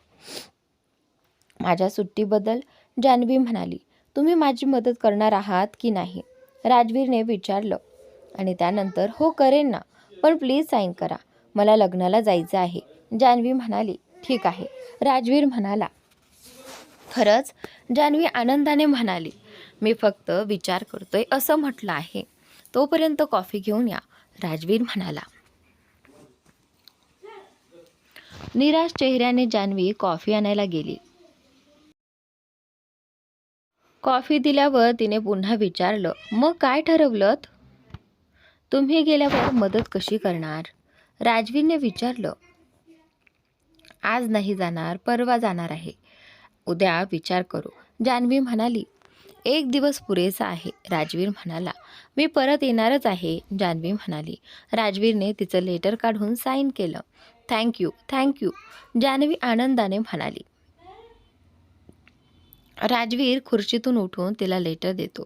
माझ्या सुट्टीबद्दल, जान्हवी म्हणाली. तुम्ही माझी मदत करणार आहात की नाही, राजवीरने विचारलं. आणि त्यानंतर हो करेन ना, पण प्लीज साईन करा, मला लग्नाला जायचं आहे, जान्हवी म्हणाली. ठीक आहे, राजवीर म्हणाला. खरंच, जान्हवी आनंदाने म्हणाली. मी फक्त विचार करतोय असं म्हटलं आहे, तोपर्यंत कॉफी घेऊन या, राजवीर म्हणाला. निराश चेहऱ्याने जान्हवी कॉफी आणायला गेली. कॉफी दिल्यावर तिने पुन्हा विचारलं, मग काय ठरवलं? तुम्ही गेल्यावर मदत कशी करणार, राजवीरने विचारलं. आज नाही जाणार, परवा जाणार आहे, उद्या विचार करू, जान्हवी म्हणाली. 1 दिवस पुरेसा आहे, राजवीर म्हणाला. मी परत येणारच आहे, जान्हवी म्हणाली. राजवीरने तिचं लेटर काढून साईन केलं. थँक्यू, थँक्यू, जान्हवी आनंदाने म्हणाली. राजवीर खुर्चीतून उठून तिला लेटर देतो.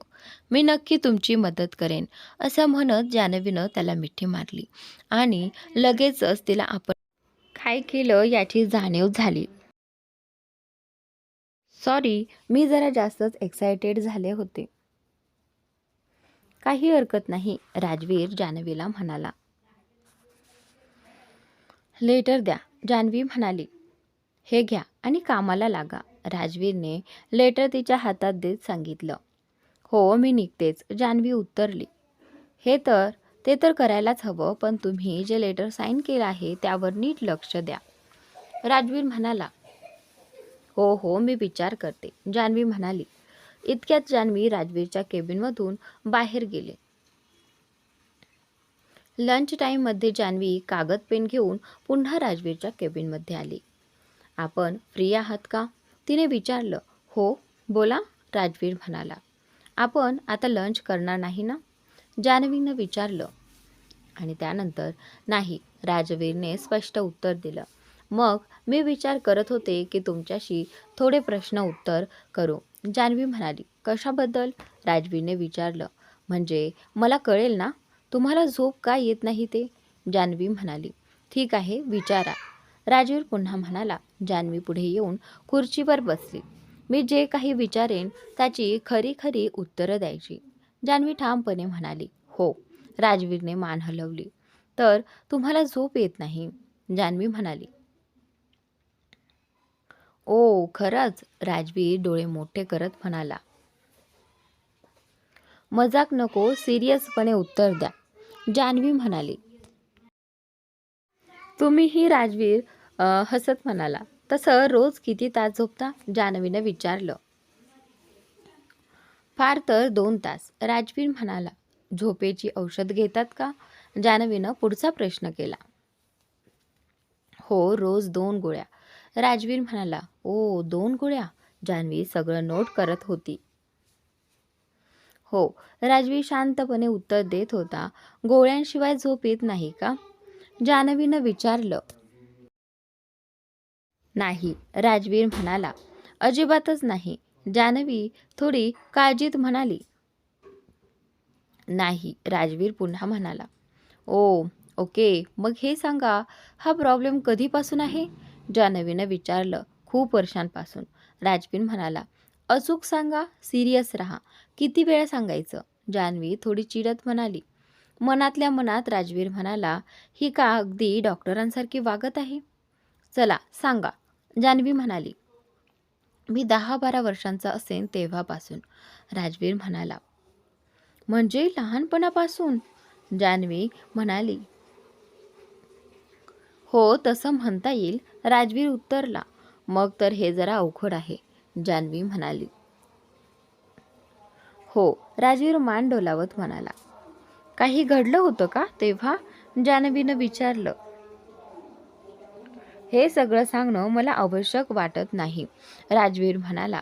मी नक्की तुमची मदत करेन, असं म्हणत जान्हवीनं त्याला मिठी मारली आणि लगेचच तिला आपण काय केलं याची जाणीव झाली. सॉरी, मी जरा जास्तच एक्सायटेड झाले होते. काही हरकत नाही, राजवीर जान्हवीला म्हणाला. लेटर द्या, जान्हवी म्हणाली. हे घ्या आणि कामाला लागा, राजवीरने लेटर तिच्या हातात देत सांगितलं. हो, मी निघतेच, जान्हवी उत्तरली. ते तर करायलाच हवं, पण तुम्ही जे लेटर साईन केलं आहे त्यावर नीट लक्ष द्या, राजवीर म्हणाला. हो हो, मी विचार करते, जान्हवी म्हणाली. इतक्यात जान्हवी राजवीरच्या केबिनमधून बाहेर गेले. लंच टाईममध्ये जान्हवी कागद पेन घेऊन पुन्हा राजवीरच्या केबिनमध्ये आली. आपण फ्री आहात का, तिने विचारलं. हो बोला, राजवीर म्हणाला. आपण आता लंच करणार नाही ना, जान्हवीनं विचारलं. आणि त्यानंतर नाही, राजवीरने स्पष्ट उत्तर दिलं. मग मी विचार करत होते की तुमच्याशी थोडे प्रश्न उत्तर करू, जान्हवी म्हणाली. कशाबद्दल, राजवीरने विचारलं. म्हणजे मला कळेल ना, तुम्हाला झोप का येत नाही ते, जान्हवी म्हणाली. ठीक आहे, विचारा, राजवीर पुन्हा म्हणाला. जान्हवी पुढे येऊन खुर्चीवर बसली. मी जे काही विचारेन त्याची खरी खरी उत्तरं द्यायची, जान्हवी ठामपणे म्हणाली. हो, राजवीरने मान हलवली. तर तुम्हाला झोप येत नाही. जान्हवी म्हणाली. ओ खरंच? राजवीर डोळे मोठे करत म्हणाला. मजाक नको, सिरियसपणे उत्तर द्या. जान्हवी म्हणाली. तुम्हीही? राजवीर हसत म्हणाला. तसं रोज किती तास झोपता? जान्हवीनं विचारलं. फार तर 2 तास. राजवीर म्हणाला. झोपेची औषध घेतात का? जान्हवीनं पुढचा प्रश्न केला. हो, रोज 2 गोळ्या. राजवीर म्हणाला. ओ 2 गोळ्या? जान्हवी सगळं नोट करत होती. हो, राजवीर शांतपणे उत्तर देत होता. गोळ्यांशिवाय झोप येत नाही का? जान्हवीनं विचारलं. नाही, राजवीर म्हणाला. अजिबातच नाही. जान्हवी थोडी काळजीत म्हणाली. नाही, राजवीर पुन्हा म्हणाला. ओके, मग हे सांगा, हा प्रॉब्लेम कधीपासून आहे? जान्हवीनं विचारलं. खूप वर्षांपासून. राजवीर म्हणाला. अचूक सांगा, सिरियस राहा. किती वेळा सांगायचं? जान्हवी थोडी चिडत म्हणाली. मनातल्या मनात राजवीर म्हणाला, ही का अगदी डॉक्टरांसारखी वागत आहे? चला सांगा. जान्हवी म्हणाली. मी 10-12 वर्षांचा असेन तेव्हापासून. राजवीर म्हणाला. म्हणजे लहानपणापासून? जान्हवी म्हणाली. हो, तसं म्हणता येईल. राजवीर उत्तरला. मग तर हे जरा अवघड आहे. जान्हवी म्हणाली. हो, राजवीर मान डोलावत म्हणाला. काही घडलं होतं का तेव्हा? जान्हवीनं विचारलं. हे सगळं सांगणं मला आवश्यक वाटत नाही, राजवीर म्हणाला.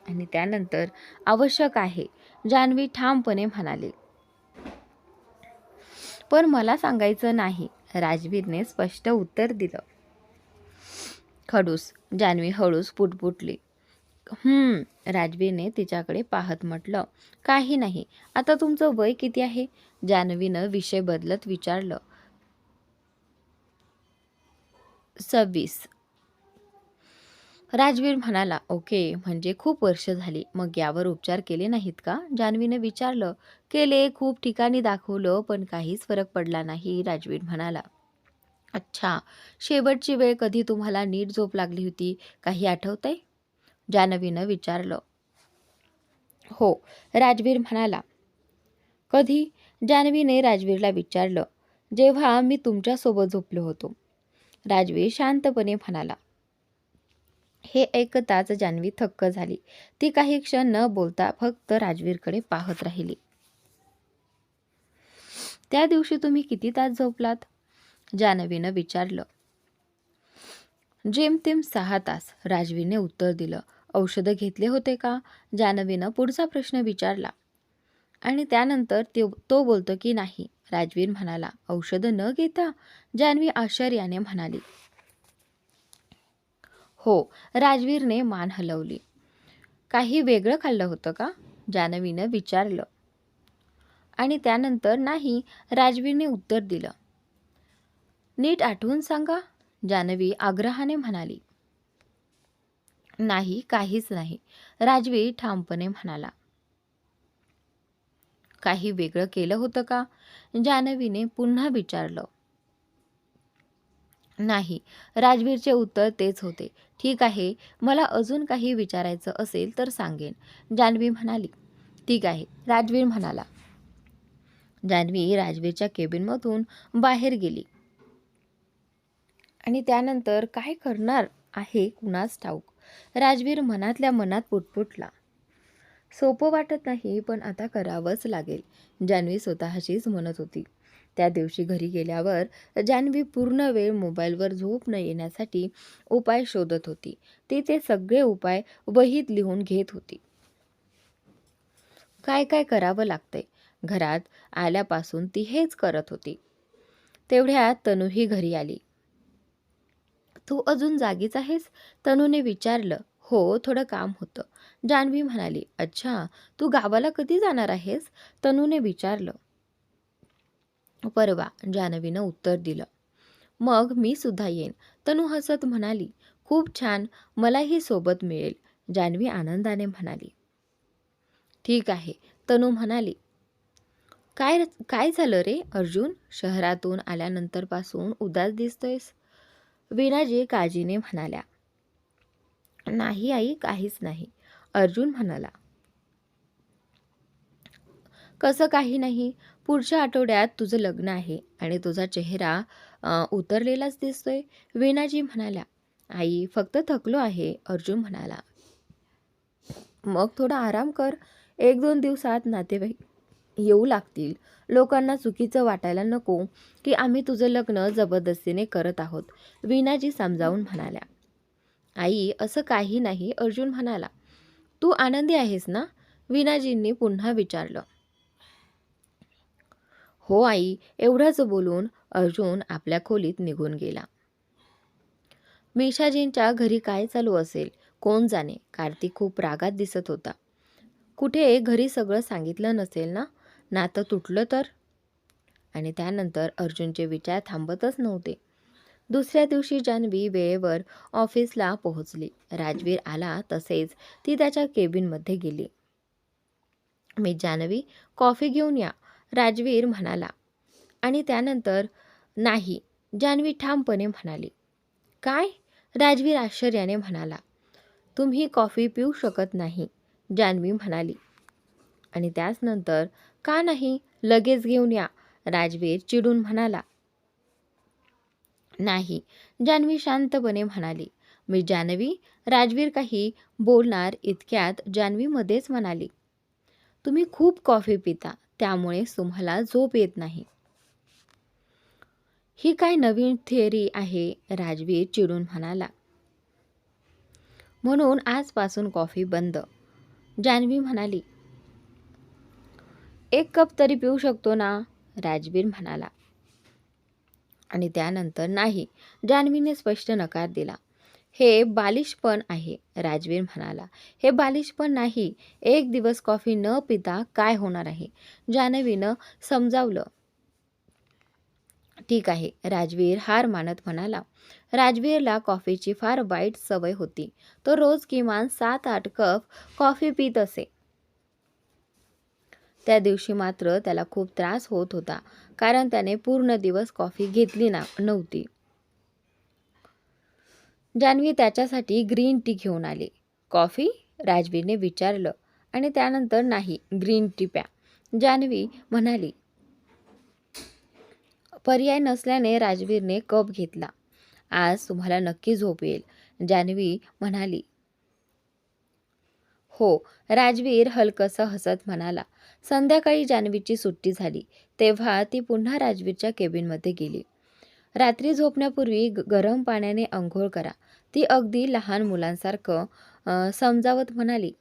आणि त्यानंतर आवश्यक आहे, जान्हवी ठामपणे म्हणाले. पण मला सांगायचं नाही, राजवीरने स्पष्ट उत्तर दिलं. खडूस. जान्हवी हळूच पुटपुटली. राजवीरने तिच्याकडे पाहत म्हटलं. काही नाही. आता तुमचं वय किती आहे? जान्हवीनं विषय बदलत विचारलं. 26. राजवीर म्हणाला. ओके, म्हणजे खूप वर्ष झाली. मग यावर उपचार केले नाहीत का? जान्हवीने विचारलं. केले, खूप ठिकाणी दाखवलं, पण काहीच फरक पडला नाही, राजवीर म्हणाला. अच्छा, शेवटची वेळ कधी तुम्हाला नीट झोप लागली होती, काही आठवतंय? जान्हवीनं विचारलं. हो, राजवीर म्हणाला. कधी? जान्हवीने राजवीरला विचारलं. जेव्हा मी तुमच्यासोबत झोपलो होतो, राजवीर शांतपणे म्हणाला. हे ऐकताच जान्हवी थक्क झाली. ती काही क्षण न बोलता फक्त राजवीरकडे पाहत राहिली. त्या दिवशी तुम्ही किती तास झोपलात? जान्हवीनं विचारलं. जेमतेम 6 तास, राजवीरने उत्तर दिलं. औषधं घेतले होते का? जान्हवीनं पुढचा प्रश्न विचारला. आणि त्यानंतर तो बोलतो की नाही, राजवीर म्हणाला. औषधं न घेता? जान्हवी आश्चर्याने म्हणाली. हो, राजवीरने मान हलवली. काही वेगळं खाल्लं होतं का? जान्हवीनं विचारलं. आणि त्यानंतर नाही, राजवीरने उत्तर दिलं. नीट आठवून सांगा, जान्हवी आग्रहाने म्हणाली. नाही, काहीच नाही, राजवीर ठामपणे म्हणाला. काही वेगळं केलं होतं का? जान्हवीने पुन्हा विचारलं. नाही, राजवीरचे उत्तर तेच होते. ठीक आहे, मला अजून काही विचारायचं असेल तर सांगेन, जान्हवी म्हणाली. ठीक आहे, राजवीर म्हणाला. जान्हवी राजवीरच्या केबिनमधून बाहेर गेली. आणि त्यानंतर काय करणार आहे कुणास ठाऊक, राजवीर मनातल्या मनात पुटपुटला. सोपं वाटत नाही, पण आता करावंच लागेल, जान्हवी स्वतःशीच म्हणत होती. त्या दिवशी घरी गेल्यावर जान्हवी पूर्ण वेळ मोबाईलवर झोप न येण्यासाठी उपाय शोधत होती. ती ते सगळे उपाय वहीत लिहून घेत होती. काय काय करावं लागतंय. घरात आल्यापासून ती हेच करत होती. तेवढ्यात तनूही घरी आली. तू अजून जागीच आहेस? तनूने विचारलं. हो, थोडं काम होतं, जान्हवी म्हणाली. अच्छा, तू गावाला कधी जाणार आहेस? तनूने विचारलं. परवा, जान्हवीनं उत्तर दिलं. मग मी सुद्धा येईन, तनू हसत म्हणाली. खूप छान, मलाही सोबत मिळेल, जान्हवी आनंदाने म्हणाली. ठीक आहे, तनू म्हणाली. काय काय झालं रे अर्जुन? शहरातून आल्यानंतरपासून उदास दिसतोयस. वीणाजी काळजीने म्हणाल्या. नाही आई, काहीच नाही, अर्जुन म्हणाला. कसं काही नाही? पुढच्या आठवड्यात तुझं लग्न आहे आणि तुझा चेहरा उतरलेलाच दिसतोय, वीणाजी म्हणाल्या. आई, फक्त थकलो आहे, अर्जुन म्हणाला. मग थोडा आराम कर. 1-2 दिवसात नातेवाईक येऊ लागतील. लोकांना चुकीचं वाटायला नको की आम्ही तुझं लग्न जबरदस्तीने करत आहोत, वीणाजी समजावून म्हणाल्या. आई, असं काही नाही, अर्जुन म्हणाला. तू आनंदी आहेस ना? वीणाजींनी पुन्हा विचारलं. हो आई, एवढंच बोलून अर्जुन आपल्या खोलीत निघून गेला. मिशाजींच्या घरी काय चालू असेल कोण जाणे. कार्तिक खूप रागात दिसत होता. कुठे घरी सगळं सांगितलं नसेल ना? नातं तुटलं तर? आणि त्यानंतर अर्जुनचे विचार थांबतच नव्हते. दुसऱ्या दिवशी जान्हवी वेळेवर ऑफिसला पोहोचली. राजवीर आला तसेच ती त्याच्या केबिनमध्ये गेली. मी जान्हवी, कॉफी घेऊन या, राजवीर म्हणाला. आणि त्यानंतर नाही, जान्हवी ठामपणे म्हणाली. काय? राजवीर आश्चर्याने म्हणाला. तुम्ही कॉफी पिऊ शकत नाही, जान्हवी म्हणाली. आणि त्यानंतर का नाही, लगेच घेऊन या, राजवीर चिडून म्हणाला. नाही, जान्हवी शांतपणे म्हणाली. मी जान्हवी, राजवीर काही बोलणार इतक्यात जान्हवी मध्येच म्हणाली. तुम्ही खूप कॉफी पिता, त्यामुळे तुम्हाला झोप येत नाही. ही काय नवीन थिअरी आहे, राजवीर चिडून म्हणाला. म्हणून आजपासून कॉफी बंद, जान्हवी म्हणाली. 1 कप तरी पिऊ शकतो ना, राजवीर म्हणाला. आणि त्यानंतर नाही, जान्हवीने स्पष्ट नकार दिला. हे बालिशपण आहे, राजवीर म्हणाला. हे बालिशपण नाही, 1 दिवस कॉफी न पिता काय होणार आहे, जान्हवीनं समजावलं. ठीक आहे, राजवीर हार मानत म्हणाला. राजवीरला कॉफीची फार वाईट सवय होती. तो रोज किमान 7-8 कप कॉफी पित असे. त्या दिवशी मात्र त्याला खूप त्रास होत होता, कारण त्याने पूर्ण दिवस कॉफी घेतली नव्हती. जान्हवी त्याच्यासाठी ग्रीन टी घेऊन आली. कॉफी? राजवीरने विचारलं. आणि त्यानंतर नाही, ग्रीन टी प्या, जान्हवी म्हणाली. पर्याय नसल्याने राजवीरने कप घेतला. आज तुम्हाला नक्की झोप येईल, जान्हवी म्हणाली. हो, राजवीर हलकसं हसत म्हणाला. संध्याकाळी जान्हवीची सुट्टी झाली तेव्हा ती पुन्हा राजवीरच्या केबिनमध्ये गेली. रात्री झोपण्यापूर्वी गरम पाण्याने अंघोळ करा, ती अगदी लहान मुलांसारखं समजावत म्हणाली.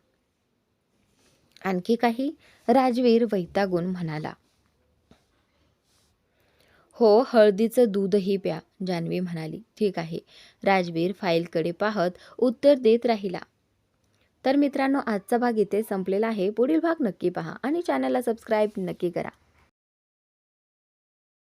आणखी काही, राजवीर वैतागून म्हणाला. हो, हळदीचं दूधही प्या, जान्हवी म्हणाली. ठीक आहे, राजवीर फाईलकडे पाहत उत्तर देत राहिला. तर मित्रांनो, आजचा भाग इथे संपलेला आहे. पुढील भाग नक्की पहा आणि चॅनलला सबस्क्राईब नक्की करा.